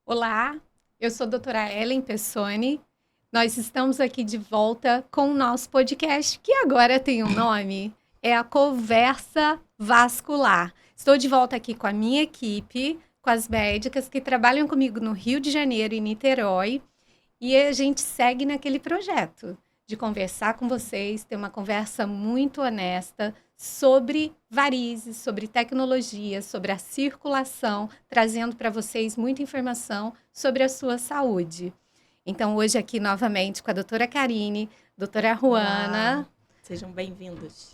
Olá, eu sou a doutora Ellen Pessoni. Nós estamos aqui de volta com o nosso podcast, que agora tem um nome, é a Conversa Vascular. Estou de volta aqui com a minha equipe, com as médicas que trabalham comigo no Rio de Janeiro e Niterói, e a gente segue naquele projeto de conversar com vocês, ter uma conversa muito honesta sobre varizes, sobre tecnologia, sobre a circulação, trazendo para vocês muita informação sobre a sua saúde. Então, hoje aqui novamente com a doutora Karine, doutora Ruana. Olá, sejam bem-vindos.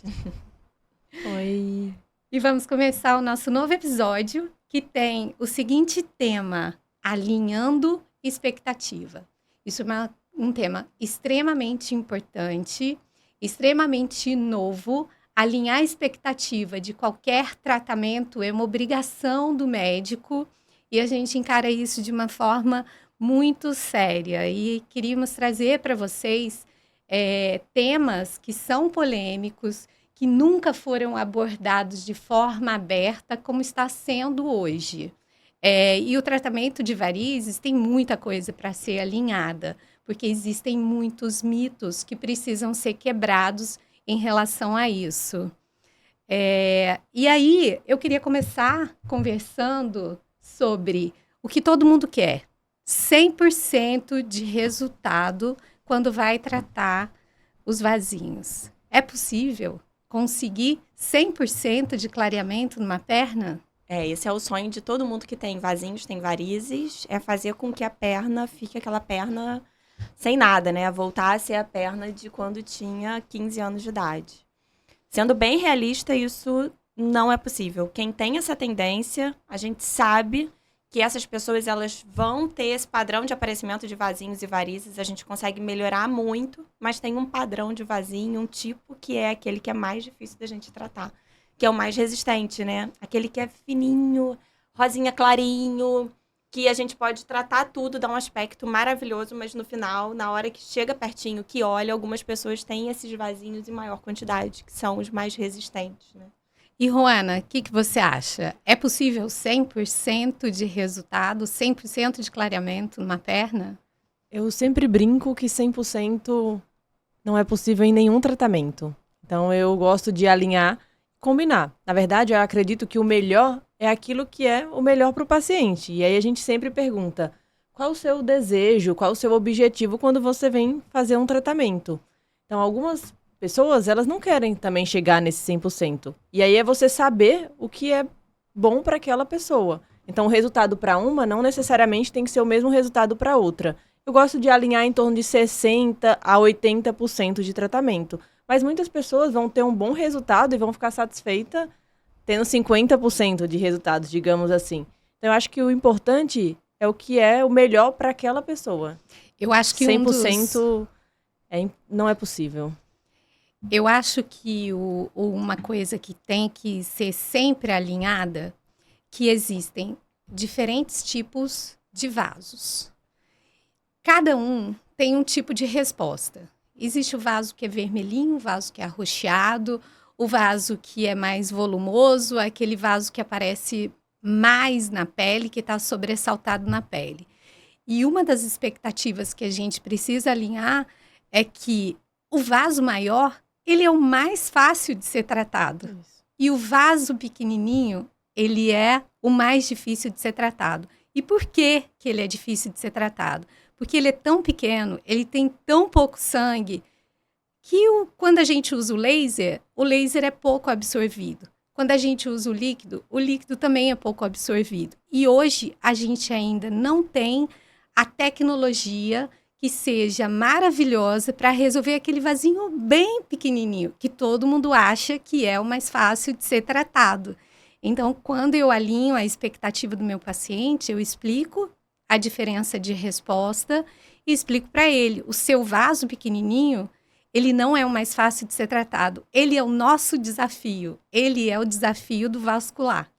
Oi. E vamos começar o nosso novo episódio, que tem o seguinte tema: alinhando expectativa. Isso é um tema extremamente importante, extremamente novo. Alinhar a expectativa de qualquer tratamento é uma obrigação do médico e a gente encara isso de uma forma muito séria. E queríamos trazer para vocês temas que são polêmicos, que nunca foram abordados de forma aberta como está sendo hoje. E o tratamento de varizes tem muita coisa para ser alinhada, porque existem muitos mitos que precisam ser quebrados em relação a isso. E aí, eu queria começar conversando sobre o que todo mundo quer. 100% de resultado quando vai tratar os vasinhos. É possível conseguir 100% de clareamento numa perna? Esse é o sonho de todo mundo que tem vasinhos, tem varizes, é fazer com que a perna fique aquela perna sem nada, né? Voltar a ser a perna de quando tinha 15 anos de idade. Sendo bem realista, isso não é possível. Quem tem essa tendência, a gente sabe que essas pessoas elas vão ter esse padrão de aparecimento de vasinhos e varizes, a gente consegue melhorar muito, mas tem um padrão de vasinho, um tipo que é aquele que é mais difícil da gente tratar, que é o mais resistente, né? Aquele que é fininho, rosinha clarinho, que a gente pode tratar tudo, dar um aspecto maravilhoso, mas no final, na hora que chega pertinho, que olha, algumas pessoas têm esses vasinhos em maior quantidade, que são os mais resistentes, né? E, Ruana, o que você acha? É possível 100% de resultado, 100% de clareamento numa perna? Eu sempre brinco que 100% não é possível em nenhum tratamento. Então, eu gosto de alinhar, combinar. Na verdade, eu acredito que o melhor é aquilo que é o melhor para o paciente. E aí a gente sempre pergunta, qual o seu desejo, qual o seu objetivo quando você vem fazer um tratamento? Então, algumas pessoas, elas não querem também chegar nesse 100%. E aí é você saber o que é bom para aquela pessoa. Então, o resultado para uma não necessariamente tem que ser o mesmo resultado para outra. Eu gosto de alinhar em torno de 60% a 80% de tratamento. Mas muitas pessoas vão ter um bom resultado e vão ficar satisfeitas tendo 50% de resultados, digamos assim. Então, eu acho que o importante é o que é o melhor para aquela pessoa. Eu acho que 100% não é possível. Eu acho que uma coisa que tem que ser sempre alinhada, que existem diferentes tipos de vasos. Cada um tem um tipo de resposta. Existe o vaso que é vermelhinho, o vaso que é arroxeado, o vaso que é mais volumoso, aquele vaso que aparece mais na pele, que está sobressaltado na pele. E uma das expectativas que a gente precisa alinhar é que o vaso maior, ele é o mais fácil de ser tratado. Isso. E o vaso pequenininho, ele é o mais difícil de ser tratado. E por que ele é difícil de ser tratado? Porque ele é tão pequeno, ele tem tão pouco sangue, que quando a gente usa o laser é pouco absorvido. Quando a gente usa o líquido também é pouco absorvido. E hoje a gente ainda não tem a tecnologia que seja maravilhosa para resolver aquele vasinho bem pequenininho, que todo mundo acha que é o mais fácil de ser tratado. Então, quando eu alinho a expectativa do meu paciente, eu explico a diferença de resposta e explico para ele, o seu vaso pequenininho, ele não é o mais fácil de ser tratado. Ele é o nosso desafio. Ele é o desafio do vascular.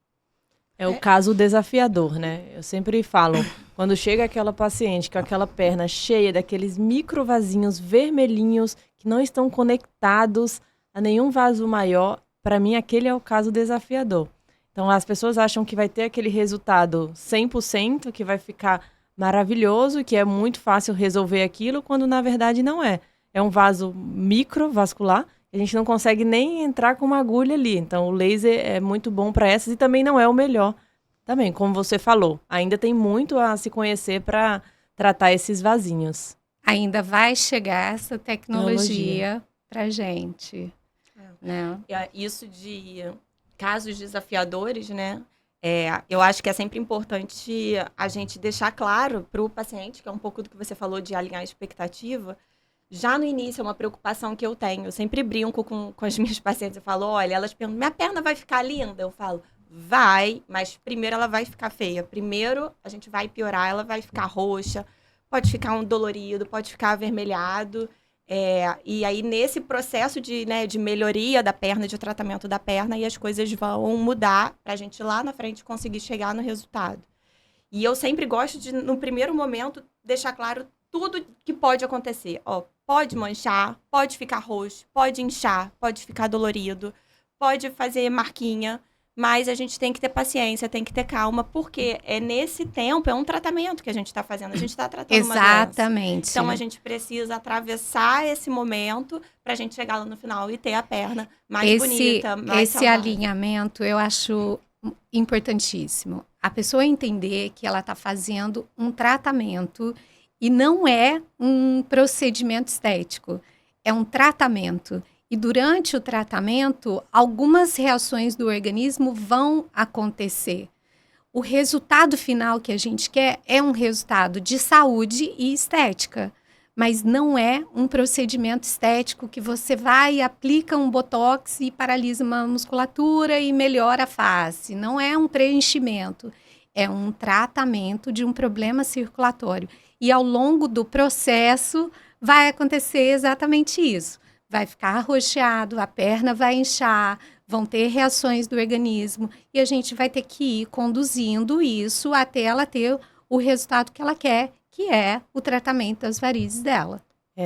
É o caso desafiador, né? Eu sempre falo, quando chega aquela paciente com aquela perna cheia daqueles micro vasinhos vermelhinhos que não estão conectados a nenhum vaso maior, para mim aquele é o caso desafiador. Então as pessoas acham que vai ter aquele resultado 100%, que vai ficar maravilhoso, que é muito fácil resolver aquilo, quando na verdade não é. É um vaso microvascular, a gente não consegue nem entrar com uma agulha ali. Então, o laser é muito bom para essas e também não é o melhor. Também, como você falou, ainda tem muito a se conhecer para tratar esses vasinhos. Ainda vai chegar essa tecnologia pra gente, né? Isso de casos desafiadores, né? Eu acho que é sempre importante a gente deixar claro para o paciente, que é um pouco do que você falou de alinhar a expectativa. Já no início, é uma preocupação que eu tenho. Eu sempre brinco com as minhas pacientes. Eu falo, olha, elas perguntam, minha perna vai ficar linda? Eu falo, vai, mas primeiro ela vai ficar feia. Primeiro, a gente vai piorar, ela vai ficar roxa, pode ficar um dolorido, pode ficar avermelhado. E aí, nesse processo de melhoria da perna, de tratamento da perna, aí as coisas vão mudar para a gente lá na frente conseguir chegar no resultado. E eu sempre gosto de, no primeiro momento, deixar claro tudo que pode acontecer. Pode manchar, pode ficar roxo, pode inchar, pode ficar dolorido, pode fazer marquinha, mas a gente tem que ter paciência, tem que ter calma, porque nesse tempo, é um tratamento que a gente está fazendo, a gente está tratando uma doença. Exatamente. Então, a gente precisa atravessar esse momento para a gente chegar lá no final e ter a perna mais bonita, mais Esse saudável. alinhamento eu acho importantíssimo. A pessoa entender que ela está fazendo um tratamento e não é um procedimento estético, é um tratamento. E durante o tratamento, algumas reações do organismo vão acontecer. O resultado final que a gente quer é um resultado de saúde e estética, mas não é um procedimento estético que você vai e aplica um botox e paralisa uma musculatura e melhora a face. Não é um preenchimento, é um tratamento de um problema circulatório. E ao longo do processo vai acontecer exatamente isso. Vai ficar arroxeado, a perna vai inchar, vão ter reações do organismo e a gente vai ter que ir conduzindo isso até ela ter o resultado que ela quer, que é o tratamento das varizes dela.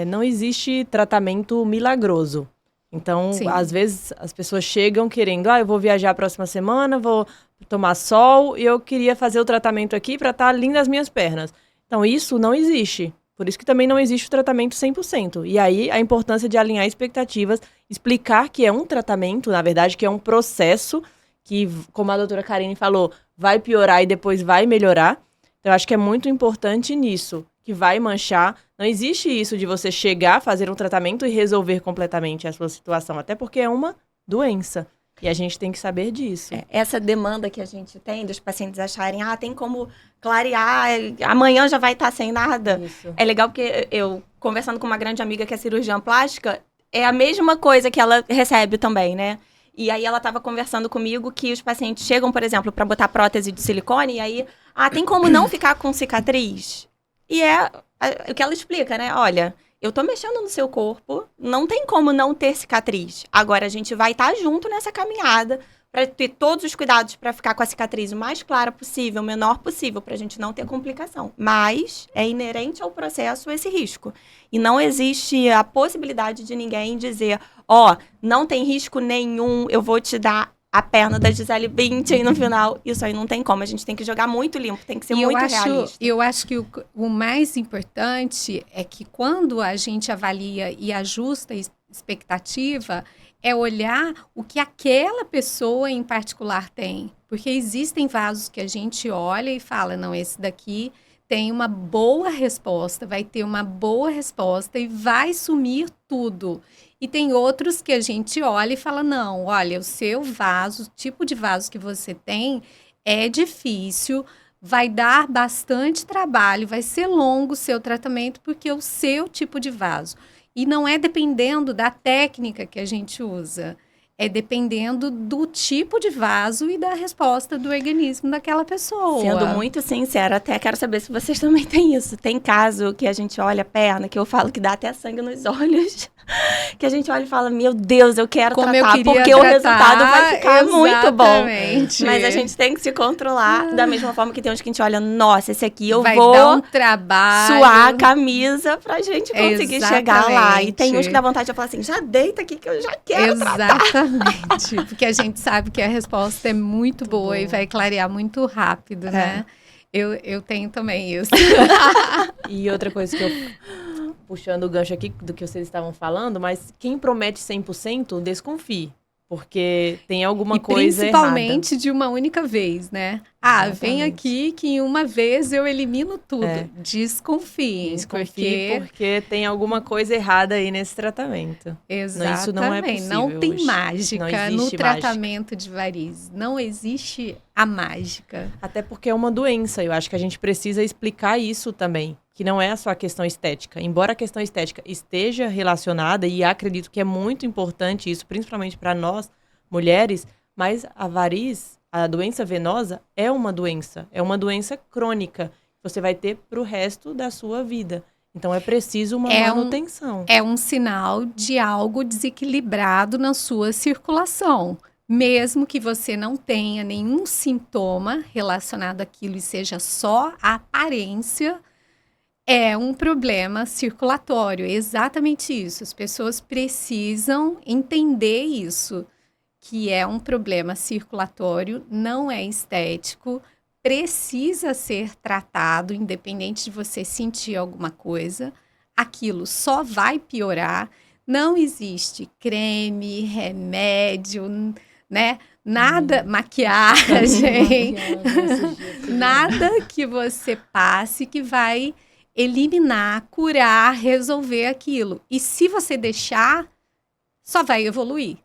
Não existe tratamento milagroso. Então, Sim. às vezes, as pessoas chegam querendo, eu vou viajar a próxima semana, vou tomar sol e eu queria fazer o tratamento aqui para estar linda as minhas pernas. Então, isso não existe. Por isso que também não existe o tratamento 100%. E aí, a importância de alinhar expectativas, explicar que é um tratamento, na verdade, que é um processo que, como a doutora Karine falou, vai piorar e depois vai melhorar. Então, eu acho que é muito importante nisso, que vai manchar. Não existe isso de você chegar, fazer um tratamento e resolver completamente a sua situação, até porque é uma doença. E a gente tem que saber disso. Essa demanda que a gente tem dos pacientes acharem, tem como clarear, amanhã já vai estar sem nada. Isso. É legal porque eu, conversando com uma grande amiga que é cirurgiã plástica, é a mesma coisa que ela recebe também, né? E aí ela estava conversando comigo que os pacientes chegam, por exemplo, para botar prótese de silicone, e aí, tem como não ficar com cicatriz? E o que ela explica, né? Olha, eu tô mexendo no seu corpo, não tem como não ter cicatriz. Agora, a gente vai estar junto nessa caminhada para ter todos os cuidados para ficar com a cicatriz o mais clara possível, o menor possível, para a gente não ter complicação. Mas é inerente ao processo esse risco. E não existe a possibilidade de ninguém dizer, não tem risco nenhum, eu vou te dar a perna da Gisele Bündchen no final. Isso aí não tem como. A gente tem que jogar muito limpo, tem que ser muito realista. Eu acho que o mais importante é que quando a gente avalia e ajusta a expectativa, é olhar o que aquela pessoa em particular tem. Porque existem vasos que a gente olha e fala, não, esse daqui tem uma boa resposta, vai ter uma boa resposta e vai sumir tudo. E tem outros que a gente olha e fala, não, olha, o seu vaso, o tipo de vaso que você tem é difícil, vai dar bastante trabalho, vai ser longo o seu tratamento porque é o seu tipo de vaso. E não é dependendo da técnica que a gente usa, é dependendo do tipo de vaso e da resposta do organismo daquela pessoa. Sendo muito sincera, até quero saber se vocês também têm isso. Tem caso que a gente olha a perna, que eu falo que dá até sangue nos olhos, que a gente olha e fala, meu Deus, eu quero tratar, porque o resultado vai ficar muito bom. Mas a gente tem que se controlar, da mesma forma que tem uns que a gente olha, nossa, esse aqui eu vai vou dar um trabalho, suar a camisa pra gente conseguir chegar lá. E tem uns que dá vontade de falar assim, já deita aqui que eu já quero tratar. Porque a gente sabe que a resposta é muito boa e vai clarear muito rápido, né? Eu tenho também isso. E outra coisa que eu, puxando o gancho aqui do que vocês estavam falando, mas quem promete 100%, desconfie. Porque tem alguma coisa errada. Principalmente de uma única vez, né? Vem aqui que em uma vez eu elimino tudo. Desconfiem. Desconfie porque tem alguma coisa errada aí nesse tratamento. Exatamente. Isso não é possível. Não tem hoje. mágica no tratamento de varizes. Não existe a mágica. Até porque é uma doença. Eu acho que a gente precisa explicar isso também. Que não é só a questão estética. Embora a questão estética esteja relacionada, e acredito que é muito importante isso, principalmente para nós, mulheres, mas a variz, a doença venosa, é uma doença crônica. Você vai ter para o resto da sua vida. Então, é preciso uma manutenção. É um sinal de algo desequilibrado na sua circulação. Mesmo que você não tenha nenhum sintoma relacionado àquilo e seja só a aparência, é um problema circulatório, é exatamente isso. As pessoas precisam entender isso, que é um problema circulatório, não é estético, precisa ser tratado, independente de você sentir alguma coisa. Aquilo só vai piorar. Não existe creme, remédio, né? Nada, maquiagem, nada que você passe que vai eliminar, curar, resolver aquilo. E se você deixar, só vai evoluir.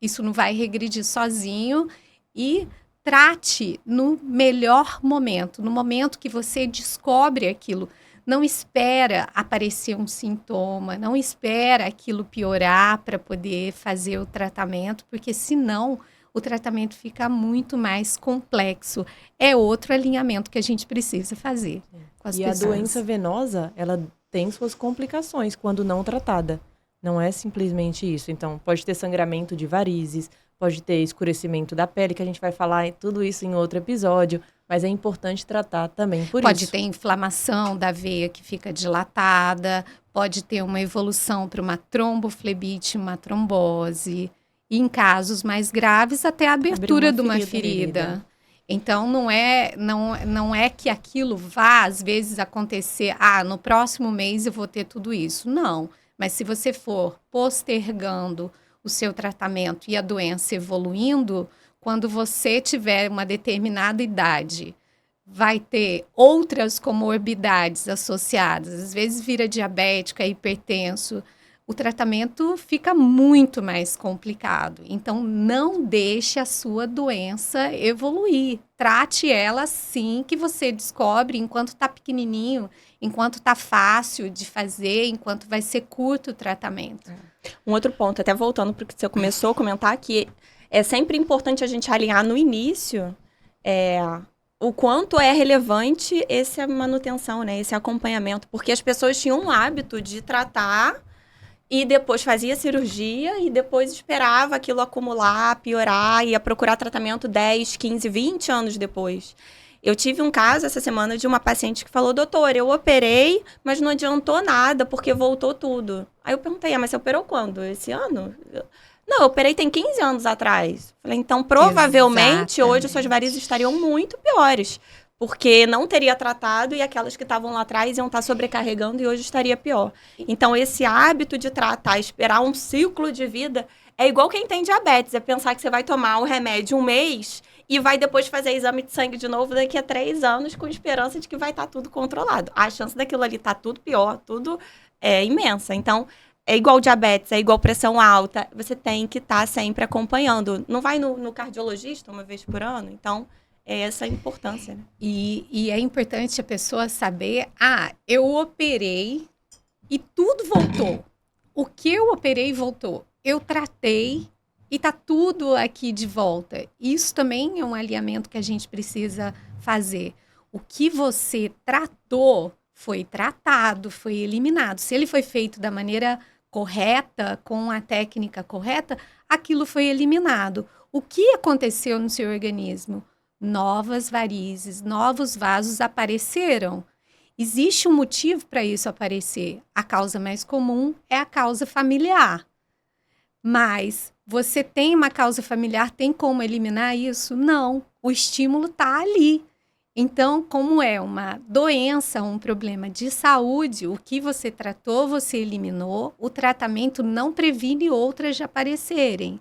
Isso não vai regredir sozinho. E trate no melhor momento, no momento que você descobre aquilo. Não espera aparecer um sintoma, não espera aquilo piorar para poder fazer o tratamento, porque senão o tratamento fica muito mais complexo. É outro alinhamento que a gente precisa fazer com as pessoas. E a doença venosa, ela tem suas complicações quando não tratada. Não é simplesmente isso. Então, pode ter sangramento de varizes, pode ter escurecimento da pele, que a gente vai falar tudo isso em outro episódio, mas é importante tratar também por Pode isso. ter inflamação da veia que fica dilatada, pode ter uma evolução para uma tromboflebite, uma trombose. E em casos mais graves, até a abertura de uma ferida. Então, não é que aquilo vá, às vezes, acontecer, no próximo mês eu vou ter tudo isso. Não, mas se você for postergando o seu tratamento e a doença evoluindo, quando você tiver uma determinada idade, vai ter outras comorbidades associadas. Às vezes vira diabético, é hipertenso. O tratamento fica muito mais complicado. Então, não deixe a sua doença evoluir. Trate ela assim que você descobre, enquanto está pequenininho, enquanto está fácil de fazer, enquanto vai ser curto o tratamento. Um outro ponto, até voltando para o que você começou a comentar, que é sempre importante a gente alinhar no início o quanto é relevante essa manutenção, né, esse acompanhamento. Porque as pessoas tinham um hábito de tratar e depois fazia cirurgia e depois esperava aquilo acumular, piorar, ia procurar tratamento 10, 15, 20 anos depois. Eu tive um caso essa semana de uma paciente que falou: doutor, eu operei, mas não adiantou nada porque voltou tudo. Aí eu perguntei: mas você operou quando? Esse ano? Não, eu operei tem 15 anos atrás. Falei: então provavelmente hoje suas varizes estariam muito piores. Porque não teria tratado e aquelas que estavam lá atrás iam estar sobrecarregando e hoje estaria pior. Então, esse hábito de tratar, esperar um ciclo de vida, é igual quem tem diabetes. É pensar que você vai tomar um remédio um mês e vai depois fazer exame de sangue de novo daqui a 3 anos com esperança de que vai estar tudo controlado. A chance daquilo ali estar tudo pior, tudo é imensa. Então, é igual diabetes, é igual pressão alta. Você tem que estar sempre acompanhando. Não vai no cardiologista uma vez por ano? Então, é essa a importância, né? E é importante a pessoa saber, eu operei e tudo voltou. O que eu operei voltou. Eu tratei e tá tudo aqui de volta. Isso também é um alinhamento que a gente precisa fazer. O que você tratou foi tratado, foi eliminado. Se ele foi feito da maneira correta, com a técnica correta, aquilo foi eliminado. O que aconteceu no seu organismo? Novas varizes, novos vasos apareceram. Existe um motivo para isso aparecer. A causa mais comum é a causa familiar. Mas você tem uma causa familiar, tem como eliminar isso? Não. O estímulo está ali. Então, como é uma doença, um problema de saúde, o que você tratou, você eliminou, o tratamento não previne outras de aparecerem.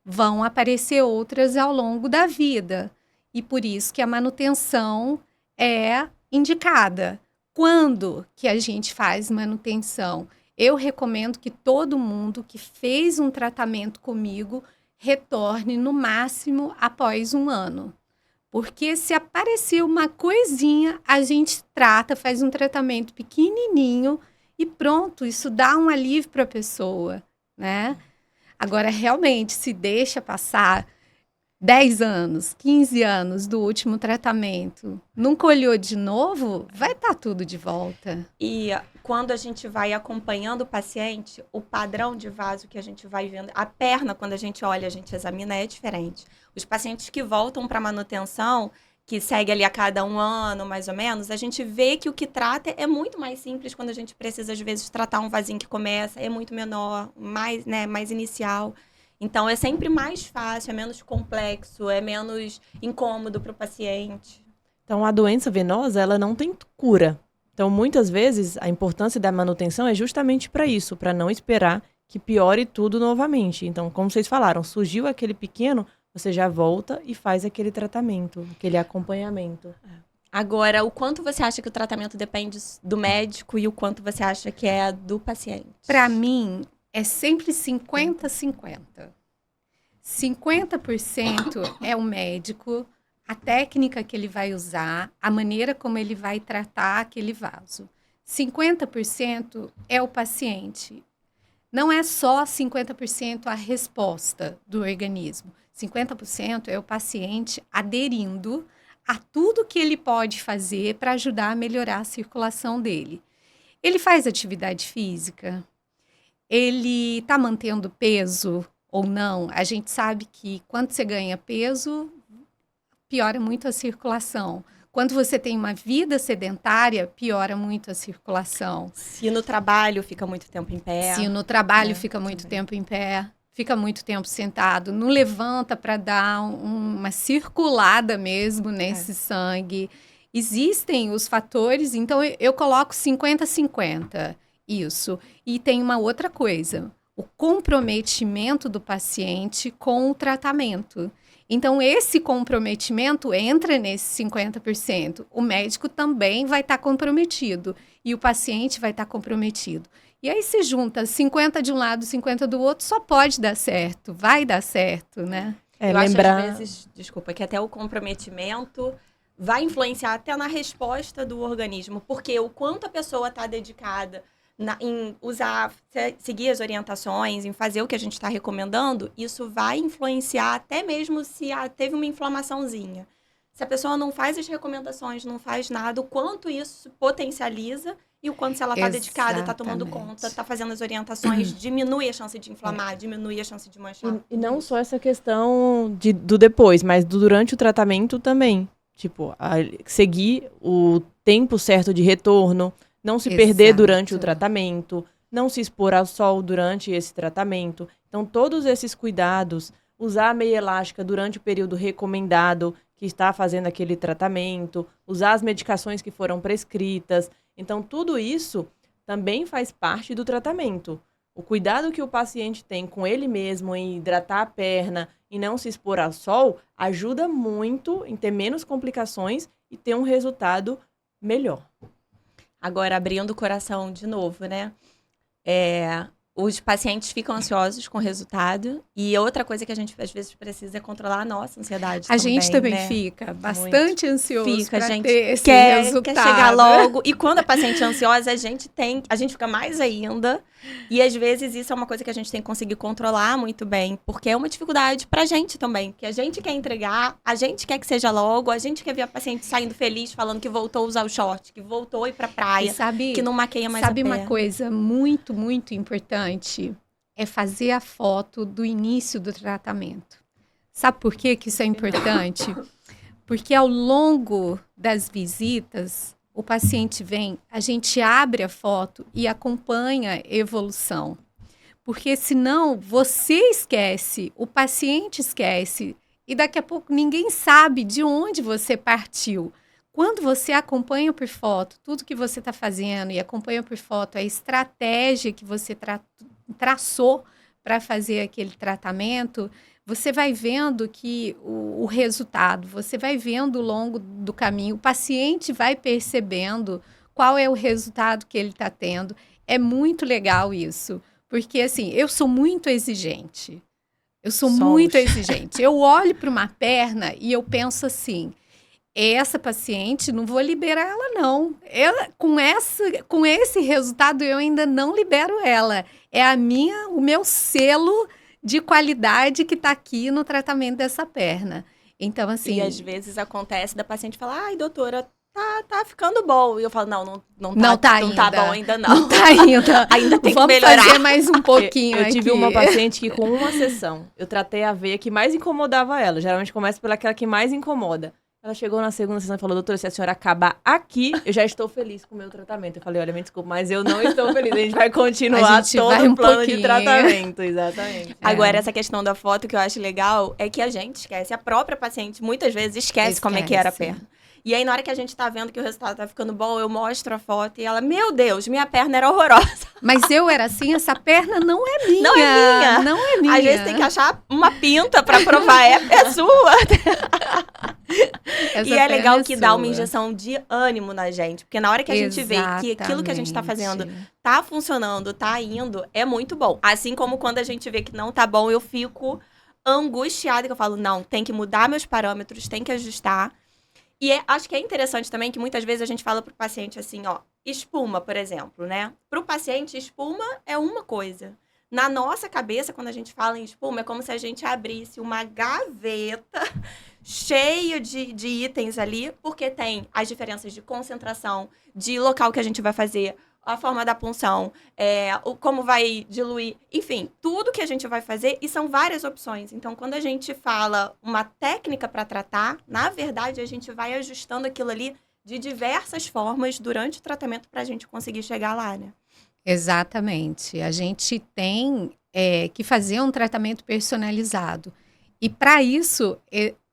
Vão aparecer outras ao longo da vida. E por isso que a manutenção é indicada. Quando que a gente faz manutenção? Eu recomendo que todo mundo que fez um tratamento comigo retorne no máximo após 1 ano. Porque se aparecer uma coisinha, a gente trata, faz um tratamento pequenininho e pronto, isso dá um alívio para a pessoa, né? Agora, realmente, se deixa passar 10 anos, 15 anos do último tratamento, nunca olhou de novo, vai estar tudo de volta. E quando a gente vai acompanhando o paciente, o padrão de vaso que a gente vai vendo, a perna, quando a gente olha, a gente examina, é diferente. Os pacientes que voltam para manutenção, que segue ali a cada 1 ano, mais ou menos, a gente vê que o que trata é muito mais simples quando a gente precisa, às vezes, tratar um vasinho que começa, é muito menor, mais, né, mais inicial. Então, é sempre mais fácil, é menos complexo, é menos incômodo para o paciente. Então, a doença venosa, ela não tem cura. Então, muitas vezes, a importância da manutenção é justamente para isso, para não esperar que piore tudo novamente. Então, como vocês falaram, surgiu aquele pequeno, você já volta e faz aquele tratamento, aquele acompanhamento. Agora, o quanto você acha que o tratamento depende do médico e o quanto você acha que é do paciente? Para mim, é sempre 50-50. 50% é o médico, a técnica que ele vai usar, a maneira como ele vai tratar aquele vaso. 50% é o paciente. Não é só 50% a resposta do organismo. 50% é o paciente aderindo a tudo que ele pode fazer para ajudar a melhorar a circulação dele. Ele faz atividade física? Ele está mantendo peso ou não? A gente sabe que quando você ganha peso, piora muito a circulação. Quando você tem uma vida sedentária, piora muito a circulação. Se no trabalho fica muito tempo em pé. Se no trabalho fica muito tempo em pé, fica muito tempo sentado, não levanta para dar uma circulada mesmo nesse sangue. Existem os fatores, então eu coloco 50-50, isso. E tem uma outra coisa, o comprometimento do paciente com o tratamento. Então, esse comprometimento entra nesse 50%. O médico também vai estar comprometido e o paciente vai estar comprometido. E aí se junta 50 de um lado, 50 do outro, só pode dar certo, vai dar certo, né? Eu acho às vezes, desculpa, que até o comprometimento vai influenciar até na resposta do organismo, porque o quanto a pessoa está dedicada em usar, seguir as orientações, em fazer o que a gente está recomendando, isso vai influenciar até mesmo se teve uma inflamaçãozinha. Se a pessoa não faz as recomendações, não faz nada, o quanto isso potencializa e o quanto se ela está dedicada, está tomando conta, está fazendo as orientações, diminui a chance de inflamar, diminui a chance de manchar. E não só essa questão do depois, mas durante o tratamento também. Tipo, seguir o tempo certo de retorno, não se perder durante o tratamento, não se expor ao sol durante esse tratamento. Então, todos esses cuidados, usar a meia elástica durante o período recomendado que está fazendo aquele tratamento, usar as medicações que foram prescritas. Então, tudo isso também faz parte do tratamento. O cuidado que o paciente tem com ele mesmo em hidratar a perna e não se expor ao sol ajuda muito em ter menos complicações e ter um resultado melhor. Agora, abrindo o coração de novo, né? Os pacientes ficam ansiosos com o resultado. E outra coisa que a gente, às vezes, precisa é controlar a nossa ansiedade também. A gente também né? fica bastante ansioso para ter esse quer resultado. Quer chegar logo. E quando a paciente é ansiosa, a gente fica mais ainda. E, às vezes, isso é uma coisa que a gente tem que conseguir controlar muito bem. Porque é uma dificuldade pra gente também. Que a gente quer entregar, a gente quer que seja logo, a gente quer ver a paciente saindo feliz, falando que voltou a usar o short, que voltou a ir pra praia, que não maqueia mais a perna. Sabe uma coisa muito, muito importante? É fazer a foto do início do tratamento. Sabe por que isso é importante? Porque ao longo das visitas, o paciente vem, a gente abre a foto e acompanha a evolução. Porque senão você esquece, o paciente esquece, e daqui a pouco ninguém sabe de onde você partiu. quando você acompanha por foto tudo que você está fazendo e acompanha por foto a estratégia que você traçou para fazer aquele tratamento, você vai vendo que o resultado, você vai vendo ao longo do caminho, o paciente vai percebendo qual é o resultado que ele está tendo. É muito legal isso, porque assim, eu sou muito exigente. Muito exigente. Eu olho para uma perna e eu penso assim, essa paciente, não vou liberar ela, não. Ela, com esse resultado, eu ainda não libero ela. É o meu selo de qualidade que está aqui no tratamento dessa perna. Então, assim... E às vezes acontece da paciente falar, ai, doutora, tá ficando bom. E eu falo, não tá bom ainda não. Não tá ainda. Ainda tem Vamos que melhorar. Fazer mais um pouquinho Eu tive aqui. uma paciente que com uma sessão, eu tratei a veia que mais incomodava ela. Geralmente começa pelaquela que mais incomoda. Ela chegou na segunda sessão e falou, doutora, se a senhora acabar aqui, eu já estou feliz com o meu tratamento. Eu falei, olha, me desculpa, mas eu não estou feliz. A gente vai continuar todo o plano de tratamento. Exatamente. Agora, essa questão da foto que eu acho legal é que a gente esquece. A própria paciente muitas vezes esquece como é que era a perna. E aí, na hora que a gente tá vendo que o resultado tá ficando bom, eu mostro a foto e ela, meu Deus, minha perna era horrorosa. Mas eu era assim, essa perna não é minha. Não é minha. Não é minha. Às vezes tem que achar uma pinta pra provar, é sua. E é legal que dá uma injeção de ânimo na gente. Porque na hora que a gente vê que aquilo que a gente tá fazendo tá funcionando, tá indo, é muito bom. Assim como quando a gente vê que não tá bom, eu fico angustiada, que eu falo, não, tem que mudar meus parâmetros, tem que ajustar. E acho que é interessante também que muitas vezes a gente fala pro paciente assim, ó, espuma, por exemplo, né? Pro paciente, espuma é uma coisa. Na nossa cabeça, quando a gente fala em espuma, é como se a gente abrisse uma gaveta cheia de itens ali, porque tem as diferenças de concentração, de local que a gente vai fazer, a forma da punção, como vai diluir, enfim, tudo que a gente vai fazer, e são várias opções. Então, quando a gente fala uma técnica para tratar, na verdade, a gente vai ajustando aquilo ali de diversas formas durante o tratamento para a gente conseguir chegar lá, né? Exatamente. A gente tem que fazer um tratamento personalizado. E para isso,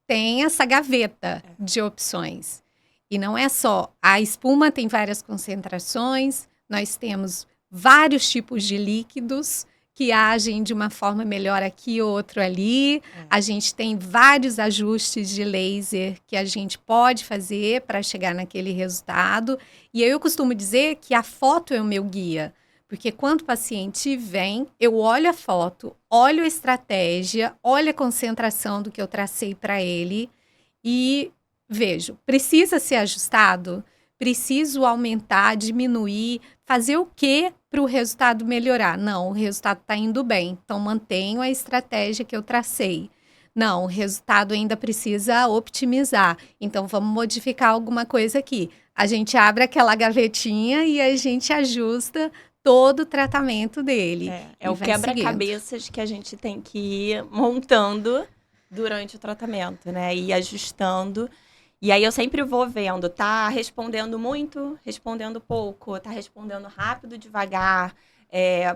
tem essa gaveta de opções. E não é só, a espuma tem várias concentrações, nós temos vários tipos de líquidos que agem de uma forma melhor aqui, outro ali. A gente tem vários ajustes de laser que a gente pode fazer para chegar naquele resultado. E eu costumo dizer que a foto é o meu guia. Porque quando o paciente vem, eu olho a foto, olho a estratégia, olho a concentração do que eu tracei para ele e vejo, precisa ser ajustado? Preciso aumentar, diminuir, fazer o quê para o resultado melhorar? Não, o resultado está indo bem, então mantenho a estratégia que eu tracei. Não, o resultado ainda precisa optimizar, então vamos modificar alguma coisa aqui. A gente abre aquela gavetinha e a gente ajusta todo o tratamento dele. É o quebra-cabeças que a gente tem que ir montando durante o tratamento, né? E ajustando. E aí eu sempre vou vendo, tá respondendo muito, respondendo pouco, tá respondendo rápido, devagar,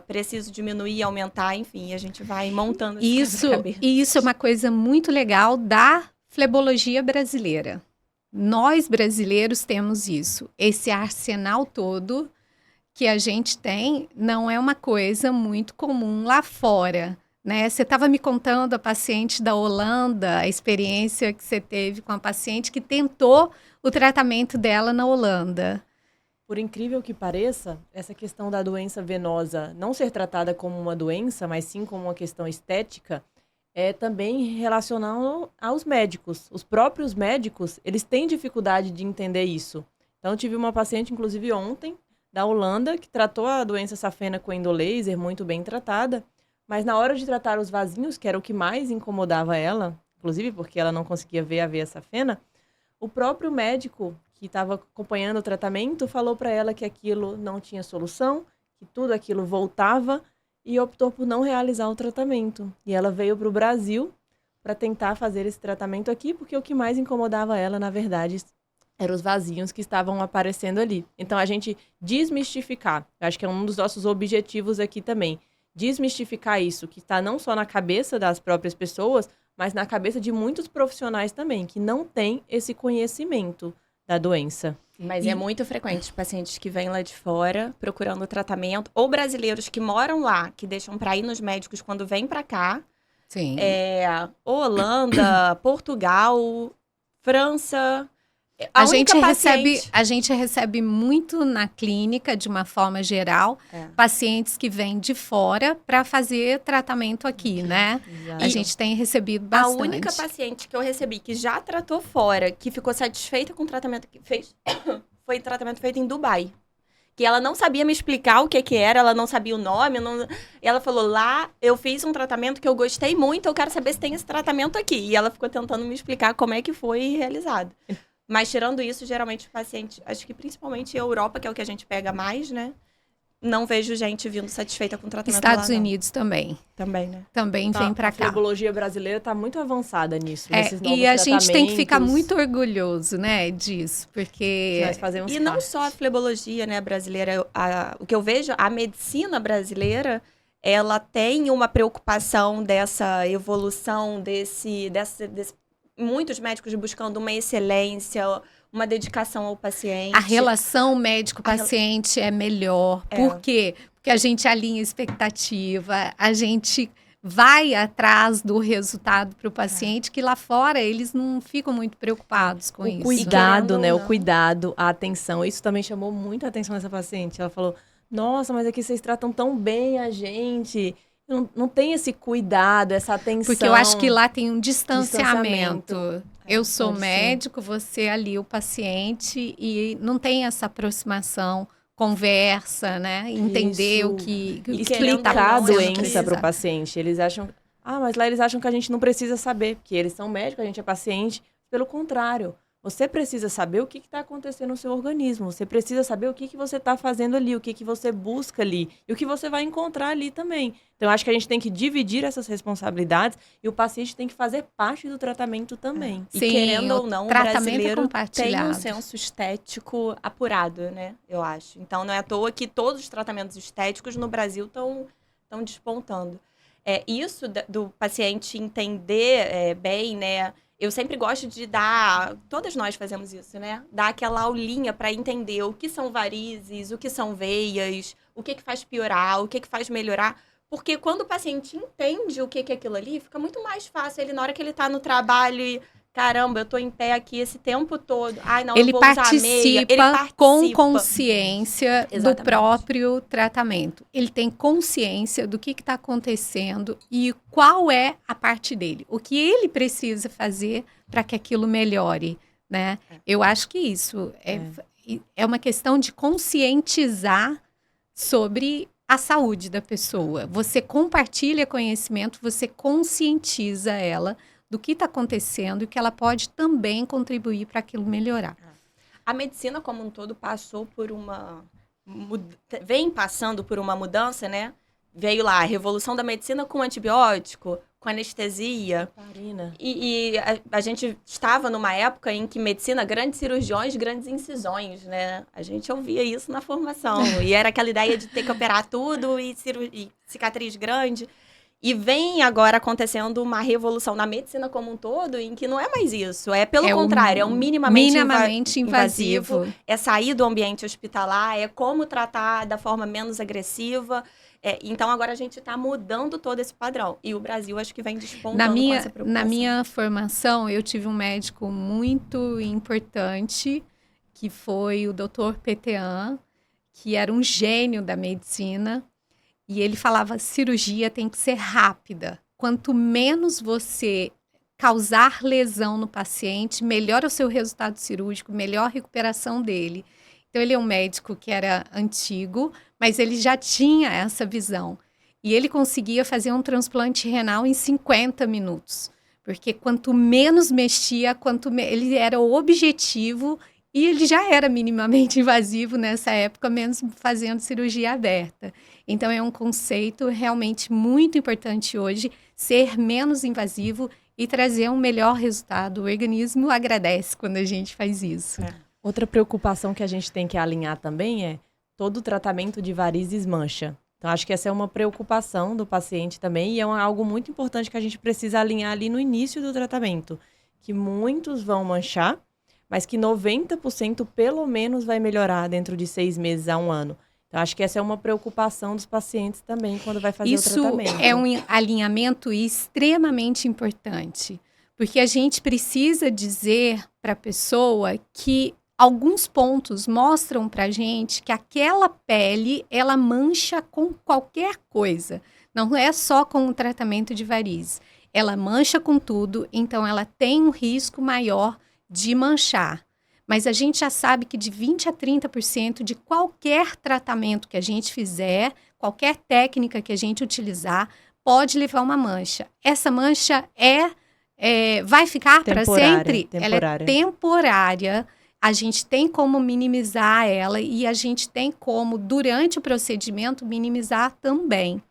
preciso diminuir, aumentar, enfim, a gente vai montando esse quebra-cabeça. E isso é uma coisa muito legal da flebologia brasileira. Nós brasileiros temos isso, esse arsenal todo que a gente tem não é uma coisa muito comum lá fora, né? Você estava me contando a paciente da Holanda, a experiência que você teve com a paciente que tentou o tratamento dela na Holanda. Por incrível que pareça, essa questão da doença venosa não ser tratada como uma doença, mas sim como uma questão estética, é também relacionado aos médicos. Os próprios médicos, eles têm dificuldade de entender isso. Então, eu tive uma paciente, inclusive ontem, da Holanda, que tratou a doença safena com endolaser, muito bem tratada, mas na hora de tratar os vasinhos, que era o que mais incomodava ela, inclusive porque ela não conseguia ver a veia safena, o próprio médico que estava acompanhando o tratamento falou para ela que aquilo não tinha solução, que tudo aquilo voltava e optou por não realizar o tratamento. E ela veio para o Brasil para tentar fazer esse tratamento aqui, porque o que mais incomodava ela, na verdade, eram os vasinhos que estavam aparecendo ali. Então, a gente desmistificar, eu acho que é um dos nossos objetivos aqui também, desmistificar isso, que está não só na cabeça das próprias pessoas, mas na cabeça de muitos profissionais também, que não têm esse conhecimento da doença. Mas é muito frequente os pacientes que vêm lá de fora procurando tratamento, ou brasileiros que moram lá, que deixam para ir nos médicos quando vêm para cá. Sim. Holanda, Portugal, França. A gente recebe muito na clínica, de uma forma geral, pacientes que vêm de fora para fazer tratamento aqui, né? Exato. A gente tem recebido bastante. A única paciente que eu recebi que já tratou fora, que ficou satisfeita com o tratamento que fez, foi tratamento feito em Dubai. Que ela não sabia me explicar o que era, ela não sabia o nome. E ela falou, lá eu fiz um tratamento que eu gostei muito, eu quero saber se tem esse tratamento aqui. E ela ficou tentando me explicar como é que foi realizado. Mas tirando isso, geralmente o paciente, acho que principalmente a Europa, que é o que a gente pega mais, né? Não vejo gente vindo satisfeita com o tratamento Estados lá, não. Unidos também. Também, né? Também vem para A cá. flebologia brasileira está muito avançada nisso. nesses novos E a gente tem que ficar tratamentos muito orgulhoso, né, disso, porque... que nós fazemos E não parte. só a flebologia, né, brasileira. O que eu vejo, a medicina brasileira, ela tem uma preocupação dessa evolução, desse muitos médicos buscando uma excelência, uma dedicação ao paciente. A relação médico-paciente é melhor. Por quê? Porque a gente alinha expectativa, a gente vai atrás do resultado para o paciente, que lá fora eles não ficam muito preocupados com isso. O cuidado, né? ou O não. cuidado, a atenção. Isso também chamou muito a atenção dessa paciente. Ela falou, nossa, mas aqui vocês tratam tão bem a gente. Não tem esse cuidado, essa atenção. Porque eu acho que lá tem um distanciamento. Eu sou pode ser. médico, você ali o paciente, e não tem essa aproximação, conversa, né? Entender Isso. o que E Explicar querendo a ou não, doença precisa. para o paciente. Eles acham... mas lá eles acham que a gente não precisa saber, porque eles são médicos, a gente é paciente. Pelo contrário, você precisa saber o que está acontecendo no seu organismo. Você precisa saber o que você está fazendo ali, o que você busca ali e o que você vai encontrar ali também. Então, eu acho que a gente tem que dividir essas responsabilidades e o paciente tem que fazer parte do tratamento também. E Sim, querendo o ou não, o tratamento é brasileiro tem compartilhado. um senso estético apurado, né? Eu acho. Então, não é à toa que todos os tratamentos estéticos no Brasil estão despontando. Isso do paciente entender bem, né? Eu sempre gosto de dar, todas nós fazemos isso, né? Dar aquela aulinha para entender o que são varizes, o que são veias, o que faz piorar, o que faz melhorar. Porque quando o paciente entende o que é aquilo ali, fica muito mais fácil. Ele, na hora que ele tá no trabalho e, caramba, eu tô em pé aqui esse tempo todo. Ai, não, Ele eu vou usar a participa, meia. Ele participa com consciência do Exatamente. próprio tratamento. Ele tem consciência do que está acontecendo e qual é a parte dele. O que ele precisa fazer para que aquilo melhore, né? Eu acho que isso é uma questão de conscientizar sobre a saúde da pessoa. Você compartilha conhecimento, você conscientiza ela do que está acontecendo e que ela pode também contribuir para aquilo melhorar. A medicina como um todo passou por vem passando por uma mudança, né? Veio lá a revolução da medicina com antibiótico, com anestesia. E a gente estava numa época em que medicina, grandes cirurgiões, grandes incisões, né? A gente ouvia isso na formação. E era aquela ideia de ter que operar tudo e cicatriz grande. E vem agora acontecendo uma revolução na medicina como um todo, em que não é mais isso. É pelo contrário, é um minimamente invasivo. É sair do ambiente hospitalar, é como tratar da forma menos agressiva. Então, agora a gente está mudando todo esse padrão. E o Brasil, acho que vem despontando com essa preocupação. Na minha formação, eu tive um médico muito importante, que foi o Dr. Petean, que era um gênio da medicina. E ele falava, cirurgia tem que ser rápida. Quanto menos você causar lesão no paciente, melhor o seu resultado cirúrgico, melhor a recuperação dele. Então, ele é um médico que era antigo, mas ele já tinha essa visão. E ele conseguia fazer um transplante renal em 50 minutos. Porque quanto menos mexia, ele era o objetivo, e ele já era minimamente invasivo nessa época, menos fazendo cirurgia aberta. Então, é um conceito realmente muito importante hoje, ser menos invasivo e trazer um melhor resultado. O organismo agradece quando a gente faz isso. Outra preocupação que a gente tem que alinhar também é todo o tratamento de varizes mancha. Então, acho que essa é uma preocupação do paciente também e é algo muito importante que a gente precisa alinhar ali no início do tratamento, que muitos vão manchar, mas que 90% pelo menos vai melhorar dentro de 6 meses a 1 ano. Então, acho que essa é uma preocupação dos pacientes também quando vai fazer o tratamento. Isso é um alinhamento extremamente importante, porque a gente precisa dizer para a pessoa que alguns pontos mostram para a gente que aquela pele, ela mancha com qualquer coisa. Não é só com o tratamento de varizes. Ela mancha com tudo, então ela tem um risco maior de manchar. Mas a gente já sabe que de 20% a 30% de qualquer tratamento que a gente fizer, qualquer técnica que a gente utilizar, pode levar uma mancha. Essa mancha vai ficar para sempre? Ela é temporária. A gente tem como minimizar ela e a gente tem como, durante o procedimento, minimizar também.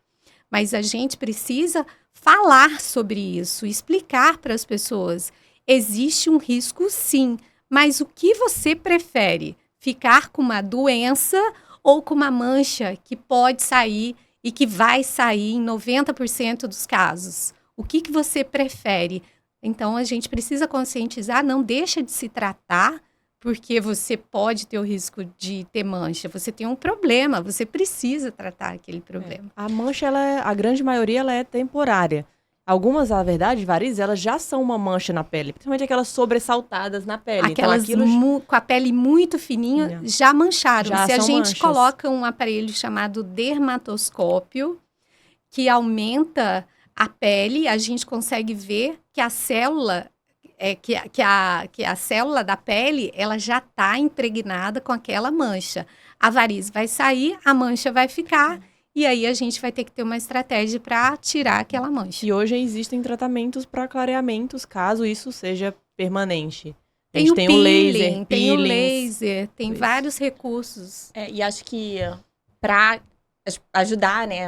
Mas a gente precisa falar sobre isso, explicar para as pessoas. Existe um risco, sim, mas o que você prefere? Ficar com uma doença ou com uma mancha que pode sair e que vai sair em 90% dos casos? O que você prefere? Então, a gente precisa conscientizar, não deixa de se tratar, porque você pode ter o risco de ter mancha. Você tem um problema, você precisa tratar aquele problema. A mancha, a grande maioria, ela é temporária. Algumas, na verdade, varizes, elas já são uma mancha na pele. Principalmente aquelas sobressaltadas na pele. Aquelas com a pele muito fininha, já mancharam. Já Se a gente manchas. coloca um aparelho chamado dermatoscópio, que aumenta a pele, a gente consegue ver que a célula... que a célula da pele, ela já está impregnada com aquela mancha. A varize vai sair, a mancha vai ficar, e aí a gente vai ter que ter uma estratégia para tirar aquela mancha. E hoje existem tratamentos para clareamentos, caso isso seja permanente. Tem o peeling, tem o laser, tem vários recursos. E acho que para ajudar, né,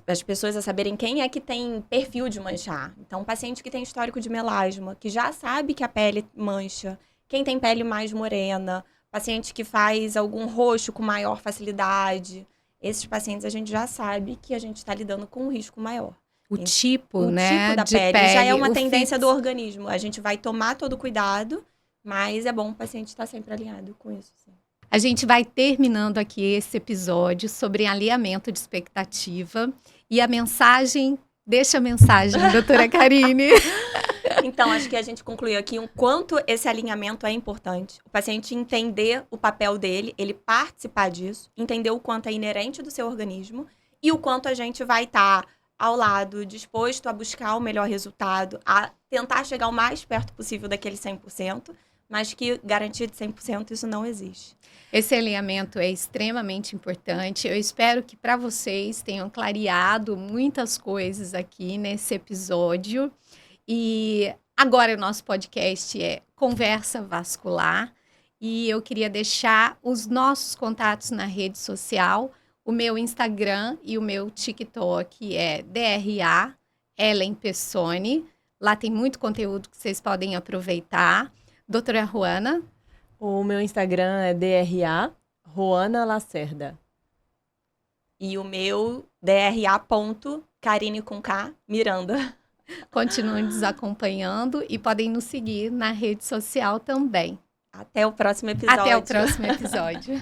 as pessoas a saberem quem é que tem perfil de manchar. Então, um paciente que tem histórico de melasma, que já sabe que a pele mancha, quem tem pele mais morena, paciente que faz algum roxo com maior facilidade, esses pacientes a gente já sabe que a gente está lidando com um risco maior. O tipo da de pele já é uma tendência do organismo. A gente vai tomar todo o cuidado, mas é bom o paciente estar sempre alinhado com isso, sim. A gente vai terminando aqui esse episódio sobre alinhamento de expectativa. E a mensagem... Deixa a mensagem, doutora Karine. Então, acho que a gente concluiu aqui o quanto esse alinhamento é importante. O paciente entender o papel dele, ele participar disso, entender o quanto é inerente do seu organismo e o quanto a gente vai estar ao lado, disposto a buscar o melhor resultado, a tentar chegar o mais perto possível daquele 100%, mas que garantia de 100% isso não existe. Esse alinhamento é extremamente importante. Eu espero que para vocês tenham clareado muitas coisas aqui nesse episódio. E agora o nosso podcast é Conversa Vascular. E eu queria deixar os nossos contatos na rede social. O meu Instagram e o meu TikTok é DRA Ellen Pessoni. Lá tem muito conteúdo que vocês podem aproveitar. Doutora Ruana? O meu Instagram é DRA Ruana Lacerda. E o meu DRA.Karine com K Miranda. Continuem nos acompanhando e podem nos seguir na rede social também. Até o próximo episódio. Até o próximo episódio.